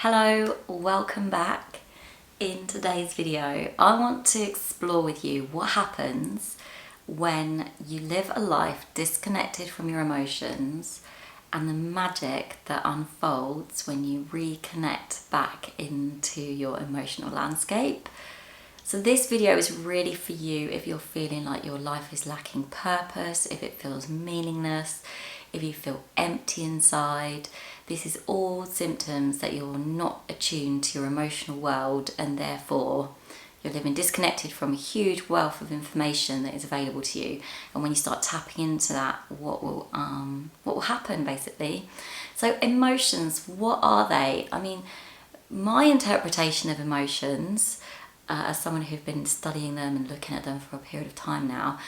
Hello, welcome back. In today's video, I want to explore with you what happens when you live a life disconnected from your emotions and the magic that unfolds when you reconnect back into your emotional landscape. So this video is really for you if you're feeling like your life is lacking purpose, if it feels meaningless, if you feel empty inside. This is all symptoms that you're not attuned to your emotional world and therefore you're living disconnected from a huge wealth of information that is available to you. And when you start tapping into that, what will happen basically? So emotions, what are they? I mean, my interpretation of emotions, as someone who's been studying them and looking at them for a period of time now,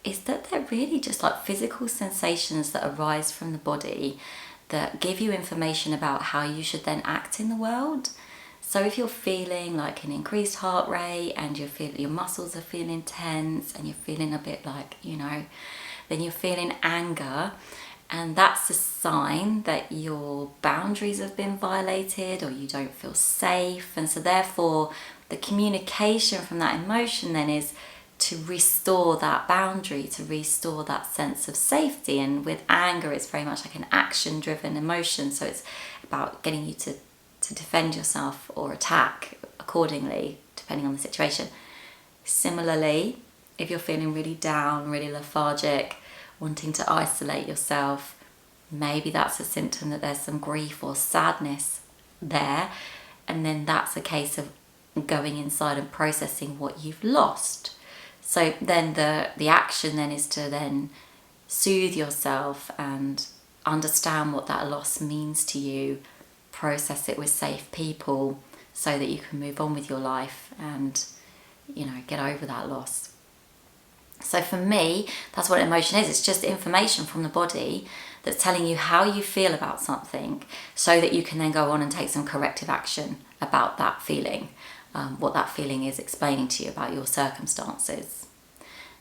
is that they're really just like physical sensations that arise from the body that give you information about how you should then act in the world. So if you're feeling like an increased heart rate and you feel your muscles are feeling tense and you're feeling a bit like, then you're feeling anger, and that's a sign that your boundaries have been violated or you don't feel safe. And so therefore the communication from that emotion then is to restore that boundary, to restore that sense of safety. And with anger, it's very much like an action-driven emotion. So it's about getting you to defend yourself or attack accordingly, depending on the situation. Similarly, if you're feeling really down, really lethargic, wanting to isolate yourself, maybe that's a symptom that there's some grief or sadness there. And then that's a case of going inside and processing what you've lost. So then the action then is to then soothe yourself and understand what that loss means to you, process it with safe people so that you can move on with your life and, get over that loss. So for me, that's what emotion is. It's just information from the body that's telling you how you feel about something so that you can then go on and take some corrective action about that feeling. What that feeling is explaining to you about your circumstances.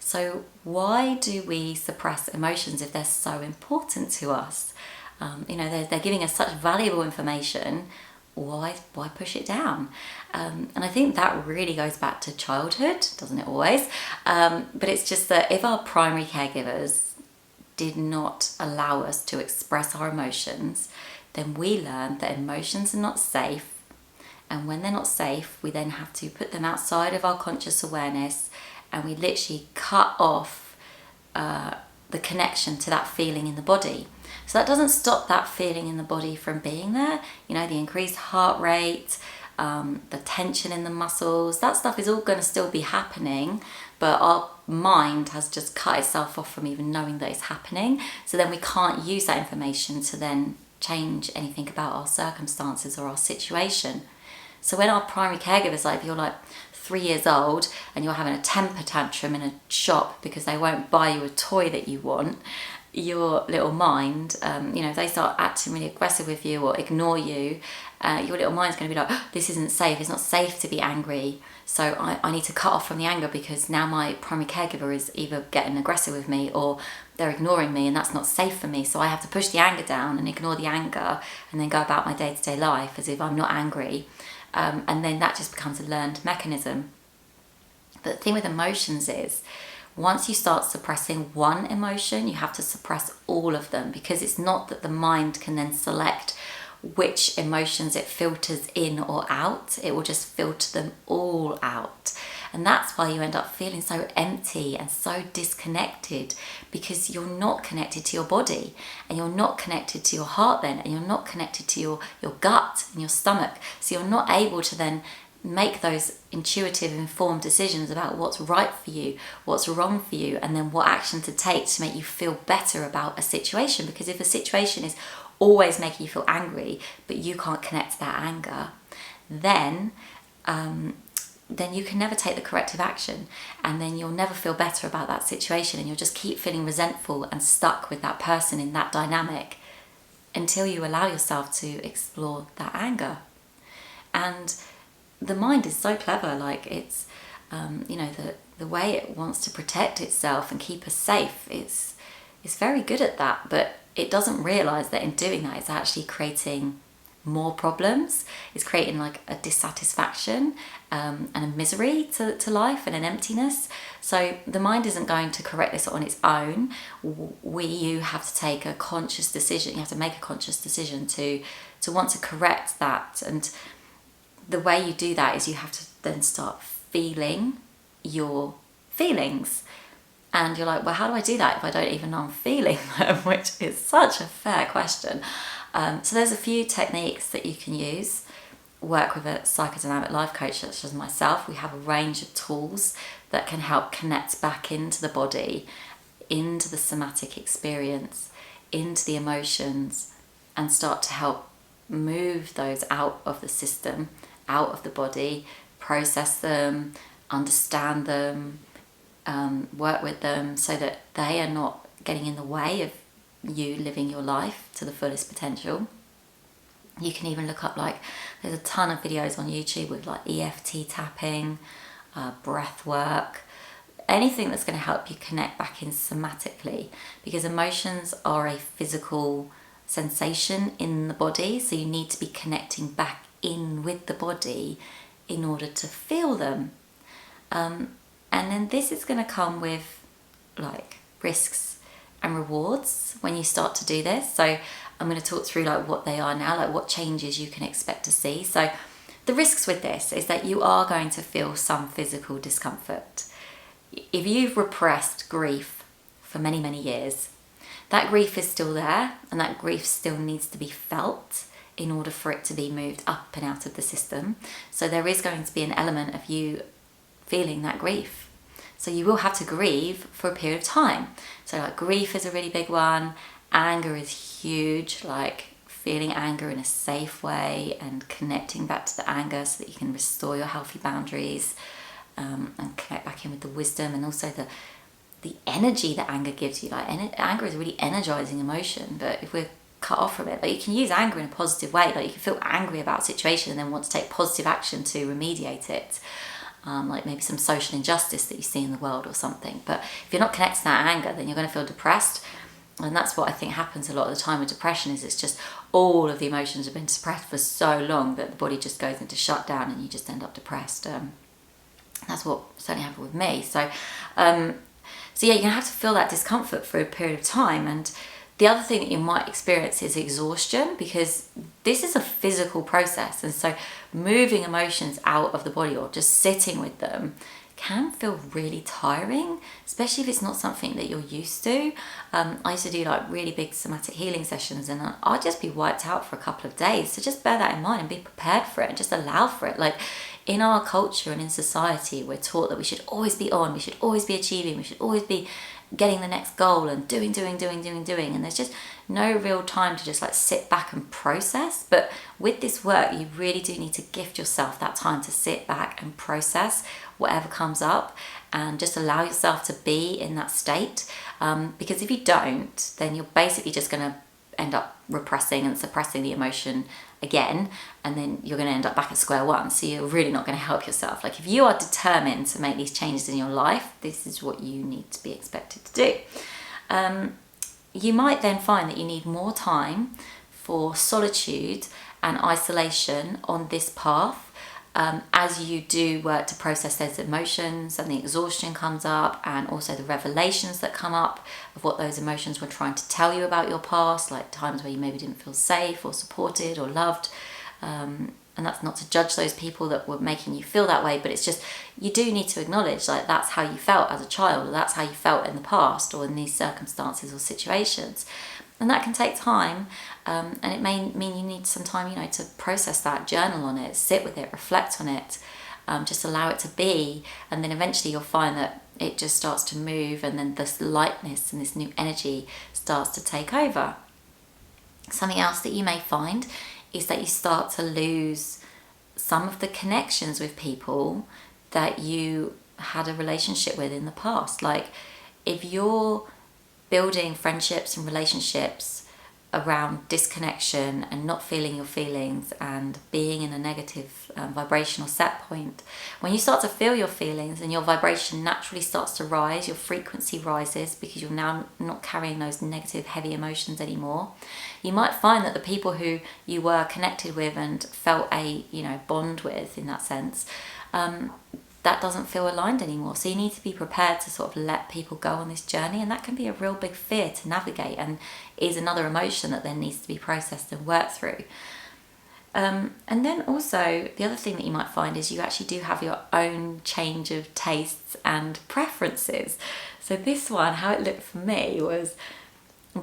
So why do we suppress emotions if they're so important to us? They're giving us such valuable information. Why push it down? And I think that really goes back to childhood, doesn't it always? But it's just that if our primary caregivers did not allow us to express our emotions, then we learned that emotions are not safe. And when they're not safe, we then have to put them outside of our conscious awareness, and we literally cut off the connection to that feeling in the body. So that doesn't stop that feeling in the body from being there. The increased heart rate, the tension in the muscles, that stuff is all going to still be happening, but our mind has just cut itself off from even knowing that it's happening. So then we can't use that information to then change anything about our circumstances or our situation. So when our primary caregivers, like if you're like 3 years old and you're having a temper tantrum in a shop because they won't buy you a toy that you want, your little mind, if they start acting really aggressive with you or ignore you, your little mind's going to be like, oh, this isn't safe, it's not safe to be angry, so I need to cut off from the anger because now my primary caregiver is either getting aggressive with me or they're ignoring me and that's not safe for me, so I have to push the anger down and ignore the anger and then go about my day-to-day life as if I'm not angry. And then that just becomes a learned mechanism. But the thing with emotions is, once you start suppressing one emotion, you have to suppress all of them, because it's not that the mind can then select which emotions it filters in or out. It will just filter them all out. And that's why you end up feeling so empty and so disconnected, because you're not connected to your body and you're not connected to your heart then, and you're not connected to your gut and your stomach. So you're not able to then make those intuitive, informed decisions about what's right for you, what's wrong for you, and then what action to take to make you feel better about a situation. Because if a situation is always making you feel angry, but you can't connect to that anger, then you can never take the corrective action, and then you'll never feel better about that situation, and you'll just keep feeling resentful and stuck with that person in that dynamic until you allow yourself to explore that anger. And the mind is so clever, like it's, the way it wants to protect itself and keep us safe, it's very good at that, but it doesn't realise that in doing that it's actually creating more problems. It's creating like a dissatisfaction and a misery to life and an emptiness. So the mind isn't going to correct this on its own. You have to take a conscious decision. You have to make a conscious decision to want to correct that. And the way you do that is you have to then start feeling your feelings. And you're like, well, how do I do that if I don't even know I'm feeling them? Which is such a fair question. So there's a few techniques that you can use. Work with a psychodynamic life coach such as myself. We have a range of tools that can help connect back into the body, into the somatic experience, into the emotions, and start to help move those out of the system, out of the body, process them, understand them, work with them so that they are not getting in the way of you living your life to the fullest potential. You can even look up, like, there's a ton of videos on YouTube with like EFT tapping, breath work, anything that's going to help you connect back in somatically, because emotions are a physical sensation in the body, so you need to be connecting back in with the body in order to feel them. And then this is going to come with like risks and rewards when you start to do this. So I'm going to talk through like what they are now, like what changes you can expect to see. So the risks with this is that you are going to feel some physical discomfort. If you've repressed grief for many, many years, that grief is still there, and that grief still needs to be felt in order for it to be moved up and out of the system. So there is going to be an element of you feeling that grief. So you will have to grieve for a period of time. So like grief is a really big one. Anger is huge, like feeling anger in a safe way and connecting back to the anger so that you can restore your healthy boundaries, and connect back in with the wisdom and also the energy that anger gives you. Like anger is a really energizing emotion, but if we're cut off from it, like you can use anger in a positive way. Like you can feel angry about a situation and then want to take positive action to remediate it. Like maybe some social injustice that you see in the world or something. But if you're not connected to that anger, then you're going to feel depressed. And that's what I think happens a lot of the time with depression, is it's just all of the emotions have been suppressed for so long that the body just goes into shutdown and you just end up depressed. That's what certainly happened with me. So yeah, you're going to have to feel that discomfort for a period of time. And the other thing that you might experience is exhaustion, because this is a physical process. And so moving emotions out of the body or just sitting with them can feel really tiring, especially if it's not something that you're used to. I used to do like really big somatic healing sessions, and I'd just be wiped out for a couple of days. So just bear that in mind and be prepared for it and just allow for it. Like in our culture and in society, we're taught that we should always be on, we should always be achieving, we should always be getting the next goal and doing. And there's just no real time to just like sit back and process. But with this work, you really do need to gift yourself that time to sit back and process whatever comes up and just allow yourself to be in that state. Because if you don't, then you're basically just going to end up repressing and suppressing the emotion again, and then you're going to end up back at square one. So you're really not going to help yourself. Like if you are determined to make these changes in your life, this is what you need to be expected to do. You might then find that you need more time for solitude and isolation on this path, as you do work to process those emotions and the exhaustion comes up, and also the revelations that come up of what those emotions were trying to tell you about your past, like times where you maybe didn't feel safe or supported or loved. And that's not to judge those people that were making you feel that way, but it's just, you do need to acknowledge like that's how you felt as a child, or that's how you felt in the past or in these circumstances or situations. And that can take time, and it may mean you need some time, to process that, journal on it, sit with it, reflect on it, just allow it to be. And then eventually you'll find that it just starts to move, and then this lightness and this new energy starts to take over. Something else that you may find is that you start to lose some of the connections with people that you had a relationship with in the past. Like if you're building friendships and relationships around disconnection and not feeling your feelings and being in a negative vibrational set point, when you start to feel your feelings and your vibration naturally starts to rise, your frequency rises because you're now not carrying those negative heavy emotions anymore. You might find that the people who you were connected with and felt a bond with in that sense, that doesn't feel aligned anymore. So you need to be prepared to sort of let people go on this journey, and that can be a real big fear to navigate, and is another emotion that then needs to be processed and worked through. And then also the other thing that you might find is you actually do have your own change of tastes and preferences. So this one, how it looked for me was,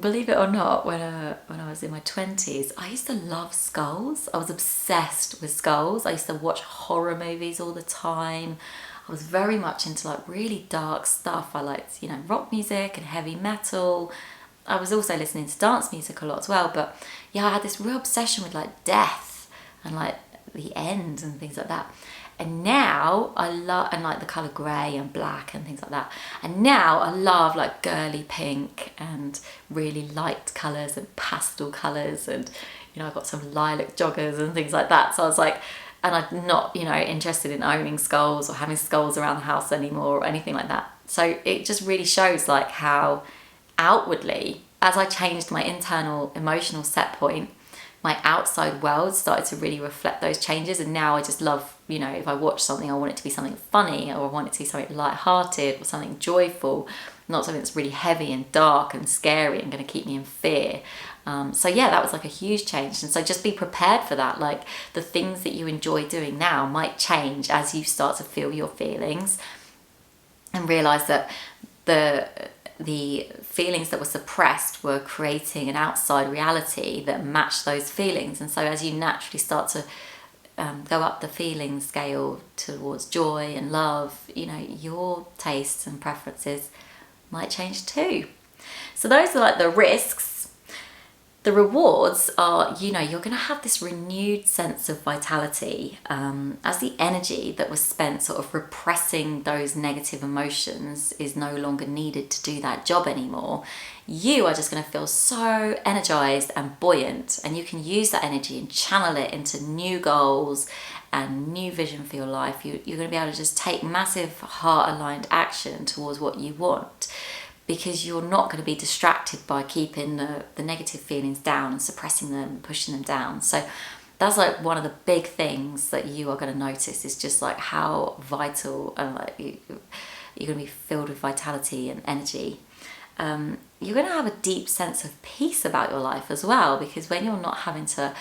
believe it or not, when I was in my 20s, I used to love skulls. I was obsessed with skulls. I used to watch horror movies all the time. I was very much into like really dark stuff. I liked, rock music and heavy metal. I was also listening to dance music a lot as well. But yeah, I had this real obsession with like death and like the end and things like that. And now I love, and like the colour grey and black and things like that. And now I love like girly pink and really light colours and pastel colours, and I've got some lilac joggers and things like that. So I was like, and I'm not interested in owning skulls or having skulls around the house anymore or anything like that. So it just really shows like how outwardly, as I changed my internal emotional set point, my outside world started to really reflect those changes. And now I just love, if I watch something, I want it to be something funny, or I want it to be something light-hearted or something joyful, not something that's really heavy and dark and scary and going to keep me in fear. So yeah, that was like a huge change. And so just be prepared for that. Like the things that you enjoy doing now might change as you start to feel your feelings and realize that the feelings that were suppressed were creating an outside reality that matched those feelings. And so as you naturally start to go up the feeling scale towards joy and love, your tastes and preferences might change too. So those are like the risks. The rewards are, you're going to have this renewed sense of vitality as the energy that was spent sort of repressing those negative emotions is no longer needed to do that job anymore. You are just going to feel so energized and buoyant, and you can use that energy and channel it into new goals and new vision for your life. You're going to be able to just take massive heart-aligned action towards what you want, because you're not going to be distracted by keeping the negative feelings down and suppressing them and pushing them down. So that's like one of the big things that you are going to notice, is just like how vital and like you're going to be filled with vitality and energy. You're going to have a deep sense of peace about your life as well, because when you're not having to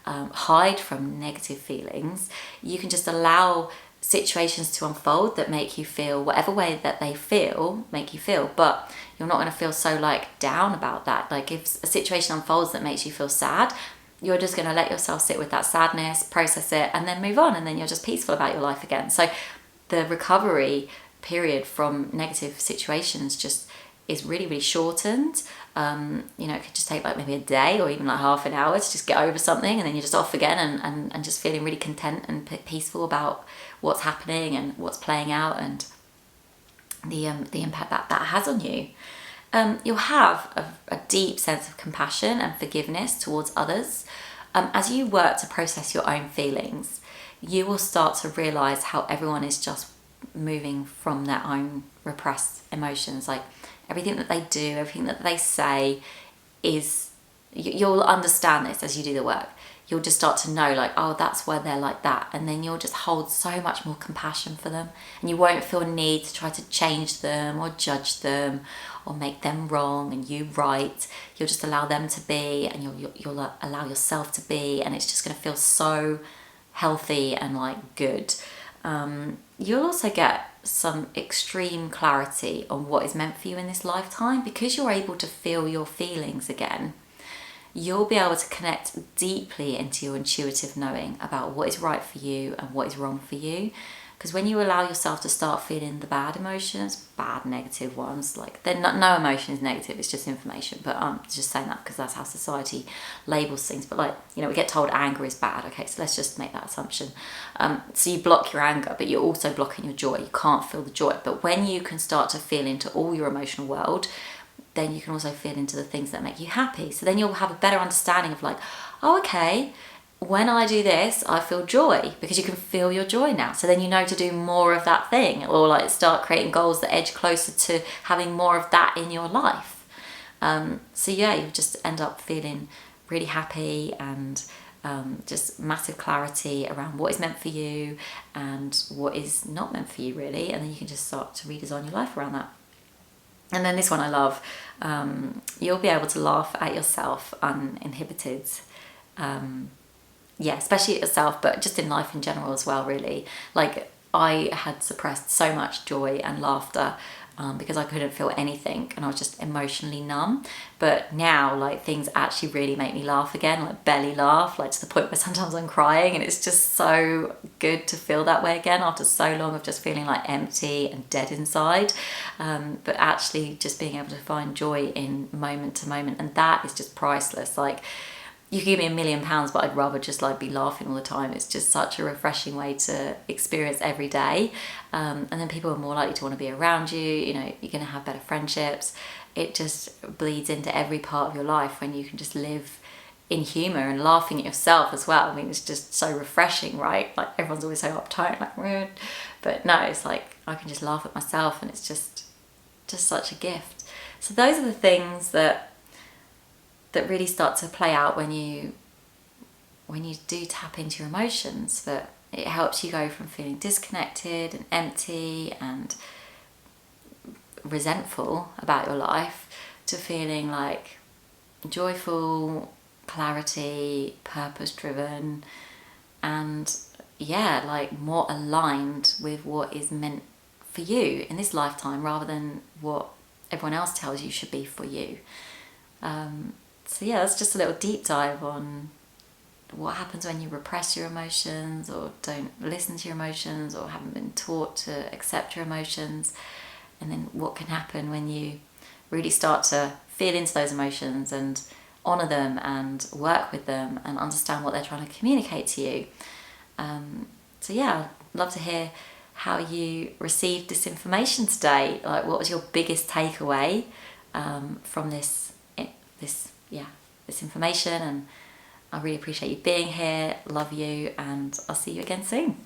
hide from negative feelings, you can just allow situations to unfold that make you feel whatever way that they make you feel, but you're not going to feel so like down about that. Like if a situation unfolds that makes you feel sad, you're just going to let yourself sit with that sadness, process it, and then move on, and then you're just peaceful about your life again. So the recovery period from negative situations just is really, really shortened. It could just take like maybe a day or even like half an hour to just get over something, and then you're just off again and just feeling really content and peaceful about what's happening and what's playing out, and the impact that has on you. You'll have a deep sense of compassion and forgiveness towards others. As you work to process your own feelings, you will start to realize how everyone is just moving from their own repressed emotions. Like everything that they do, everything that they say is, you'll understand this as you do the work. You'll just start to know like, oh, that's why they're like that. And then you'll just hold so much more compassion for them, and you won't feel a need to try to change them or judge them or make them wrong and you right. You'll just allow them to be, and you'll allow yourself to be, and it's just going to feel so healthy and like good. You'll also get some extreme clarity on what is meant for you in this lifetime, because you're able to feel your feelings again. You'll be able to connect deeply into your intuitive knowing about what is right for you and what is wrong for you. Because when you allow yourself to start feeling the bad emotions, bad negative ones, like they're not, no emotion is negative, it's just information. But I'm just saying that because that's how society labels things. But like, we get told anger is bad. Okay, so let's just make that assumption. So you block your anger, but you're also blocking your joy. You can't feel the joy. But when you can start to feel into all your emotional world, then you can also feel into the things that make you happy. So then you'll have a better understanding of like, oh, okay, when I do this, I feel joy, because you can feel your joy now. So then you know to do more of that thing, or like start creating goals that edge closer to having more of that in your life. So yeah, you just end up feeling really happy and just massive clarity around what is meant for you and what is not meant for you, really. And then you can just start to redesign your life around that. And then this one I love, you'll be able to laugh at yourself uninhibited. Yeah, especially at yourself, but just in life in general as well, really. Like, I had suppressed so much joy and laughter because I couldn't feel anything, and I was just emotionally numb. But now, like, things actually really make me laugh again, like belly laugh, like to the point where sometimes I'm crying, and it's just so good to feel that way again after so long of just feeling like empty and dead inside. But actually just being able to find joy in moment to moment, and that is just priceless. Like, you could give me £1 million, but I'd rather just like be laughing all the time. It's just such a refreshing way to experience every day. And then people are more likely to want to be around you. You know, you're going to have better friendships. It just bleeds into every part of your life when you can just live in humour and laughing at yourself as well. I mean, it's just so refreshing, right? Like, everyone's always so uptight, like, rude. But no, it's like I can just laugh at myself, and it's just such a gift. So those are the things that really start to play out when you do tap into your emotions. That it helps you go from feeling disconnected and empty and resentful about your life to feeling like joyful, clarity, purpose driven, and yeah, like more aligned with what is meant for you in this lifetime, rather than what everyone else tells you should be for you. So yeah, that's just a little deep dive on what happens when you repress your emotions, or don't listen to your emotions, or haven't been taught to accept your emotions. And then what can happen when you really start to feel into those emotions and honour them and work with them and understand what they're trying to communicate to you. So yeah, I'd love to hear how you received this information today. Like, what was your biggest takeaway from this information? And I really appreciate you being here. Love you, and I'll see you again soon.